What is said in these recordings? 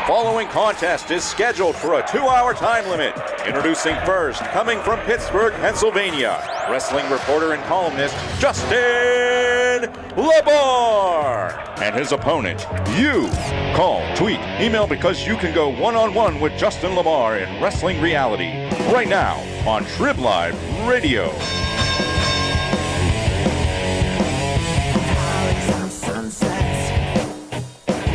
following contest is scheduled for a 2-hour time limit. Introducing first, coming from Pittsburgh, Pennsylvania, wrestling reporter and columnist Justin LaBar. And his opponent, you. Call, tweet, email, because you can go one-on-one with Justin LaBar in Wrestling Reality right now on Trib Live Radio.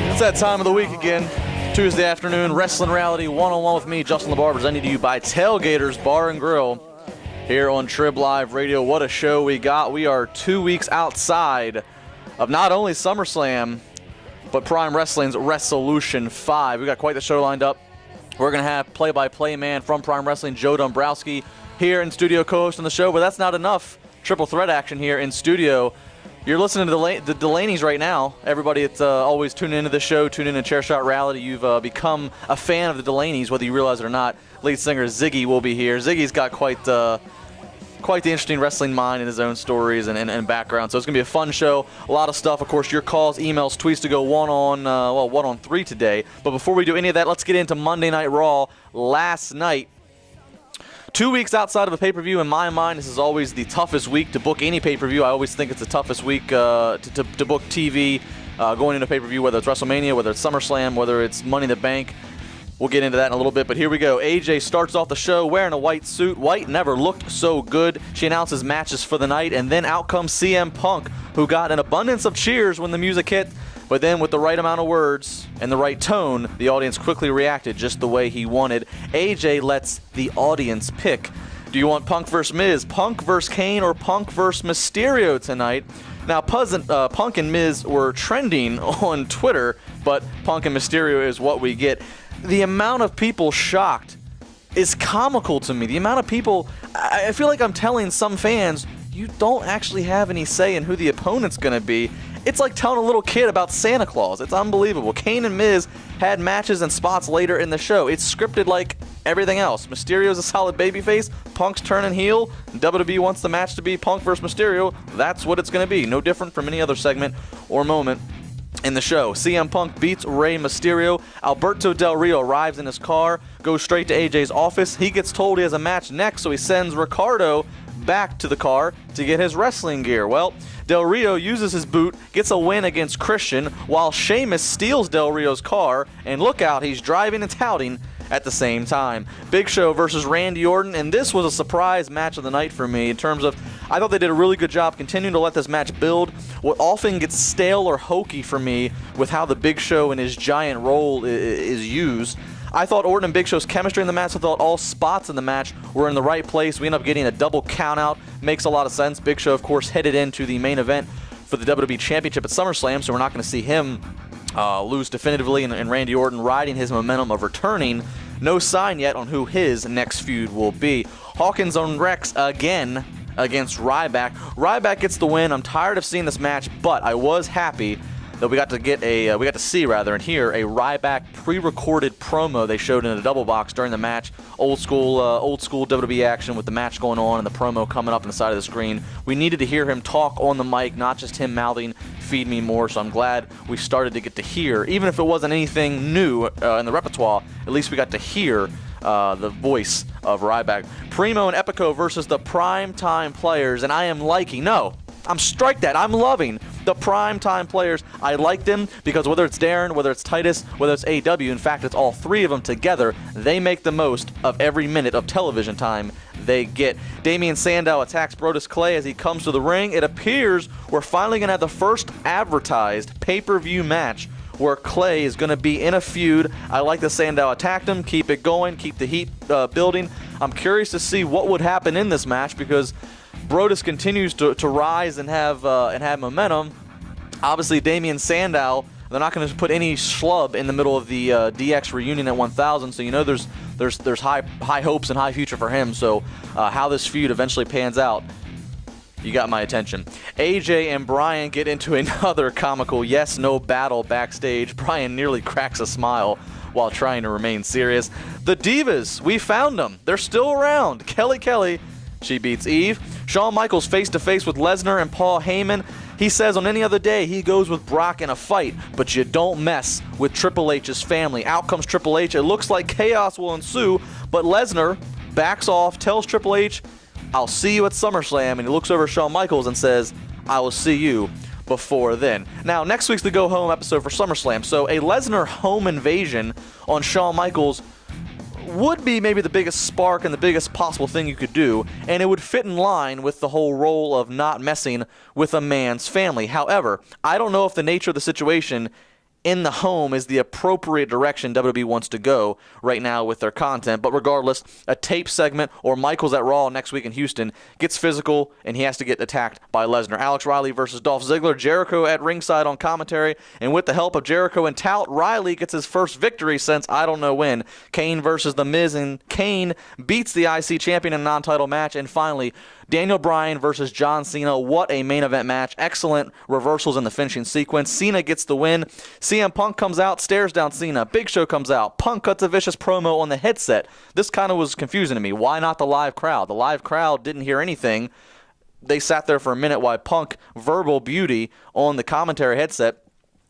It's that time of the week again. Tuesday afternoon, Wrestling Reality, one-on-one with me, Justin LaBar, presented to you by Tailgaters Bar and Grill here on Trib Live Radio. What a show we got. We are 2 weeks outside of not only SummerSlam, but Prime Wrestling's Resolution 5. We got quite the show lined up. We're going to have play-by-play man from Prime Wrestling, Joe Dombrowski, here in studio co-hosting the show, but that's not enough. Triple threat action here in studio. You're listening to the Delaney's right now. Everybody that's always tuning into the show, tune in to Chairshot Reality. You've become a fan of the Delaney's, whether you realize it or not. Lead singer Ziggy will be here. Ziggy's got quite the interesting wrestling mind and his own stories and background. So it's going to be a fun show. A lot of stuff. Of course, your calls, emails, tweets to go one on three today. But before we do any of that, let's get into Monday Night Raw. Last night, 2 weeks outside of a pay-per-view, in my mind, this is always the toughest week to book any pay-per-view. I always think it's the toughest week to book TV going into pay-per-view, whether it's WrestleMania, whether it's SummerSlam, whether it's Money in the Bank. We'll get into that in a little bit, but here we go. AJ starts off the show wearing a white suit. White never looked so good. She announces matches for the night, and then out comes CM Punk, who got an abundance of cheers when the music hit. But then with the right amount of words and the right tone, the audience quickly reacted just the way he wanted. AJ lets the audience pick. Do you want Punk vs. Miz, Punk vs. Kane, or Punk vs. Mysterio tonight? Now, Punk and Miz were trending on Twitter, but Punk and Mysterio is what we get. The amount of people shocked is comical to me. The amount of people, I feel like I'm telling some fans, you don't actually have any say in who the opponent's going to be. It's like telling a little kid about Santa Claus. It's unbelievable. Kane and Miz had matches and spots later in the show. It's scripted like everything else. Mysterio's a solid babyface. Punk's turning heel. WWE wants the match to be Punk versus Mysterio. That's what it's going to be. No different from any other segment or moment in the show. CM Punk beats Rey Mysterio. Alberto Del Rio arrives in his car, goes straight to AJ's office. He gets told he has a match next, so he sends Ricardo back to the car to get his wrestling gear. Well, Del Rio uses his boot, gets a win against Christian, while Sheamus steals Del Rio's car, and look out, he's driving and touting at the same time. Big Show versus Randy Orton, and this was a surprise match of the night for me in terms of, I thought they did a really good job continuing to let this match build. What often gets stale or hokey for me with how the Big Show and his giant role is used. I thought Orton and Big Show's chemistry in the match, I thought all spots in the match were in the right place. We end up getting a double countout. Makes a lot of sense. Big Show, of course, headed into the main event for the WWE Championship at SummerSlam, so we're not going to see him lose definitively, and Randy Orton riding his momentum of returning. No sign yet on who his next feud will be. Hawkins on Rex again against Ryback. Ryback gets the win. I'm tired of seeing this match, but I was happy that we got to see and hear a Ryback pre-recorded promo they showed in a double box during the match. Old school WWE action with the match going on and the promo coming up on the side of the screen. We needed to hear him talk on the mic, not just him mouthing "Feed me more." So I'm glad we started to get to hear, even if it wasn't anything new in the repertoire. At least we got to hear the voice of Ryback. Primo and Epico versus the Primetime Players, and I am liking. No, I'm loving the Primetime Players. I like them because whether it's Darren, whether it's Titus, whether it's AW, in fact, it's all three of them together, they make the most of every minute of television time they get. Damian Sandow attacks Brodus Clay as he comes to the ring. It appears we're finally going to have the first advertised pay-per-view match where Clay is going to be in a feud. I like that Sandow attacked him. Keep it going. Keep the heat building. I'm curious to see what would happen in this match because Brodus continues to rise and have momentum. Obviously, Damian Sandow, they're not going to put any schlub in the middle of the DX reunion at 1000, so you know there's high hopes and high future for him. So how this feud eventually pans out, you got my attention. AJ and Bryan get into another comical yes-no battle backstage. Bryan nearly cracks a smile while trying to remain serious. The Divas, we found them. They're still around. Kelly, she beats Eve. Shawn Michaels face-to-face with Lesnar and Paul Heyman. He says on any other day he goes with Brock in a fight, but you don't mess with Triple H's family. Out comes Triple H. It looks like chaos will ensue, but Lesnar backs off, tells Triple H, I'll see you at SummerSlam, and he looks over at Shawn Michaels and says, I will see you before then. Now, next week's the Go Home episode for SummerSlam, so a Lesnar home invasion on Shawn Michaels would be maybe the biggest spark and the biggest possible thing you could do, and it would fit in line with the whole role of not messing with a man's family. However, I don't know if the nature of the situation in the home is the appropriate direction WWE wants to go right now with their content. But regardless, a tape segment or Michaels at Raw next week in Houston gets physical, and he has to get attacked by Lesnar. Alex Riley versus Dolph Ziggler, Jericho at ringside on commentary, and with the help of Jericho and Tout, Riley gets his first victory since I don't know when. Kane versus The Miz, and Kane beats the IC champion in a non-title match. And finally, Daniel Bryan versus John Cena. What a main event match. Excellent reversals in the finishing sequence. Cena gets the win. CM Punk comes out, stares down Cena. Big Show comes out. Punk cuts a vicious promo on the headset. This kind of was confusing to me. Why not the live crowd? The live crowd didn't hear anything. They sat there for a minute while Punk, verbal beauty on the commentary headset,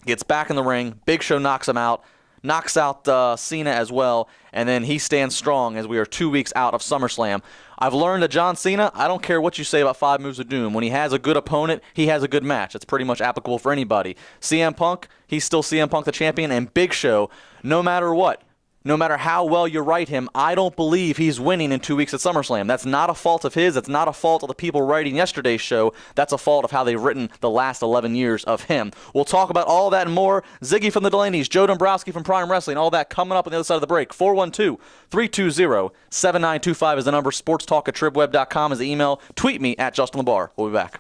gets back in the ring. Big Show knocks him out. Knocks out Cena as well, and then he stands strong as we are 2 weeks out of SummerSlam. I've learned that John Cena, I don't care what you say about 5 Moves of Doom. When he has a good opponent, he has a good match. It's pretty much applicable for anybody. CM Punk, he's still CM Punk the champion, and Big Show, no matter what, no matter how well you write him, I don't believe he's winning in 2 weeks at SummerSlam. That's not a fault of his. That's not a fault of the people writing yesterday's show. That's a fault of how they've written the last 11 years of him. We'll talk about all that and more. Ziggy from the Delaney's, Joe Dombrowski from Prime Wrestling, all that coming up on the other side of the break. 412-320-7925 is the number. Sportstalk@tribweb.com is the email. Tweet me at Justin LeBar. We'll be back.